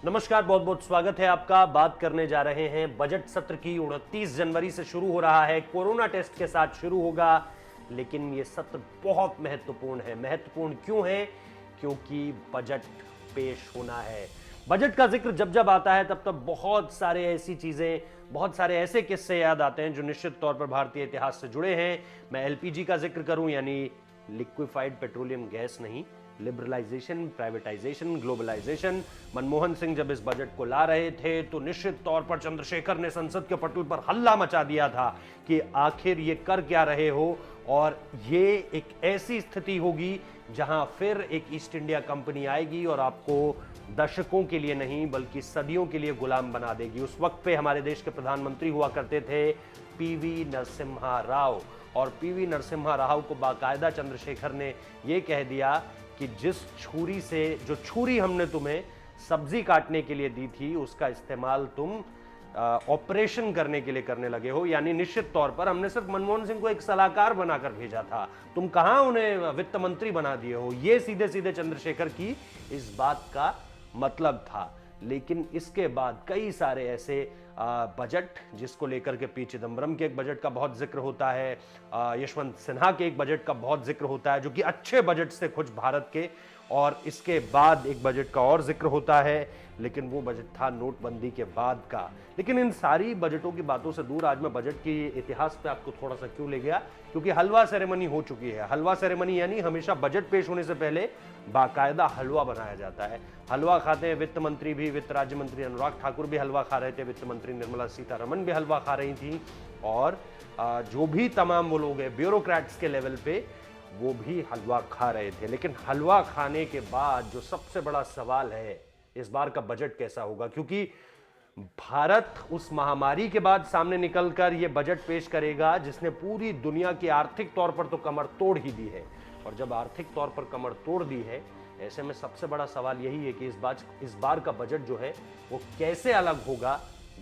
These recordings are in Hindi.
नमस्कार, बहुत बहुत स्वागत है आपका। बात करने जा रहे हैं बजट सत्र की। 29 जनवरी से शुरू हो रहा है, कोरोना टेस्ट के साथ शुरू होगा, लेकिन ये सत्र बहुत महत्वपूर्ण है। महत्वपूर्ण क्यों है? क्योंकि बजट पेश होना है। बजट का जिक्र जब जब आता है तब तब बहुत सारे ऐसी चीजें, बहुत सारे ऐसे किस्से याद आते हैं जो निश्चित तौर पर भारतीय इतिहास से जुड़े हैं। मैं एलपीजी का जिक्र करूं, यानी लिक्विफाइड पेट्रोलियम गैस नहीं, liberalisation, privatisation, globalisation. Manmohan Singh जब इस बजट को ला रहे थे तो निश्चित तौर पर चंद्रशेखर ने संसद के पटल पर हल्ला मचा दिया था कि आखिर ये कर क्या रहे हो, और ये एक ऐसी स्थिति होगी जहां फिर एक ईस्ट इंडिया कंपनी आएगी और आपको दशकों के लिए नहीं बल्कि सदियों के लिए गुलाम बना देगी। उस वक्त पे हमारे देश के प्रधानमंत्री हुआ करते थे पीवी नरसिम्हा राव, और पीवी नरसिम्हा राव को बाकायदा चंद्रशेखर ने यह कह दिया कि जिस छुरी से, जो छुरी हमने तुम्हें सब्जी काटने के लिए दी थी, उसका इस्तेमाल तुम ऑपरेशन करने के लिए करने लगे हो। यानी निश्चित तौर पर हमने सिर्फ मनमोहन सिंह को एक सलाहकार बनाकर भेजा था, तुम कहां उन्हें वित्त मंत्री बना दिए हो। यह सीधे सीधे चंद्रशेखर की इस बात का मतलब था। लेकिन इसके बाद कई सारे ऐसे बजट जिसको लेकर के पी चिदम्बरम के एक बजट का बहुत जिक्र होता है, यशवंत सिन्हा के एक बजट का बहुत जिक्र होता है जो कि अच्छे बजट से खुश भारत के, और इसके बाद एक बजट का और जिक्र होता है, लेकिन वो बजट था नोटबंदी के बाद का। लेकिन इन सारी बजटों की बातों से दूर आज मैं बजट की इतिहास पे आपको थोड़ा सा क्यों ले गया, क्योंकि हलवा सेरेमनी हो चुकी है। हलवा सेरेमनी यानी हमेशा बजट पेश होने से पहले बाकायदा हलवा बनाया जाता है। हलवा खाते हैं वित्त मंत्री भी, वित्त राज्य मंत्री अनुराग ठाकुर भी हलवा खा रहे थे, वित्त मंत्री निर्मला सीतारमण भी हलवा खा रही थी, और जो भी तमाम वो लोग हैं ब्यूरोक्रेट्स के लेवल पे, वो भी हलवा खा रहे थे। लेकिन हलवा खाने के बाद जो सबसे बड़ा सवाल है, इस बार का बजट कैसा होगा, क्योंकि भारत उस महामारी के बाद सामने निकलकर यह बजट पेश करेगा जिसने पूरी दुनिया की आर्थिक तौर पर तो कमर तोड़ ही दी है। और जब आर्थिक तौर पर कमर तोड़ दी है, ऐसे में सबसे बड़ा सवाल यही है कि इस बार का बजट जो है वो कैसे अलग होगा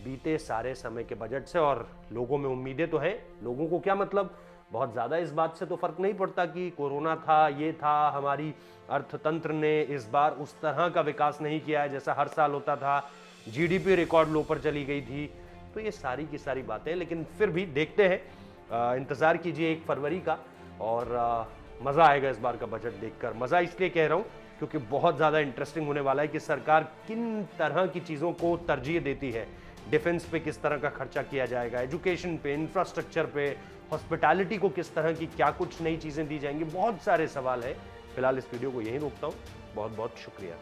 बीते सारे समय के बजट से। और लोगों में उम्मीदें तो हैं। लोगों को क्या मतलब, बहुत ज्यादा इस बात से तो फर्क नहीं पड़ता कि कोरोना था, ये था, हमारी अर्थतंत्र ने इस बार उस तरह का विकास नहीं किया है जैसा हर साल होता था, जीडीपी रिकॉर्ड लो पर चली गई थी। तो ये सारी की सारी बातें, लेकिन फिर भी देखते हैं, इंतजार कीजिए 1 फरवरी का, और मजा आएगा इस बार का बजट देखकर। मजा इसलिए कह रहा हूं क्योंकि बहुत ज्यादा इंटरेस्टिंग होने वाला है कि सरकार किन तरह की चीजों को तरजीह देती है। डिफेंस पे किस तरह का खर्चा किया जाएगा, एजुकेशन पे, इंफ्रास्ट्रक्चर पे, हॉस्पिटैलिटी को किस तरह की क्या कुछ नई चीजें दी जाएंगी। बहुत सारे सवाल है। फिलहाल इस वीडियो को यहीं रोकता हूं। बहुत बहुत शुक्रिया।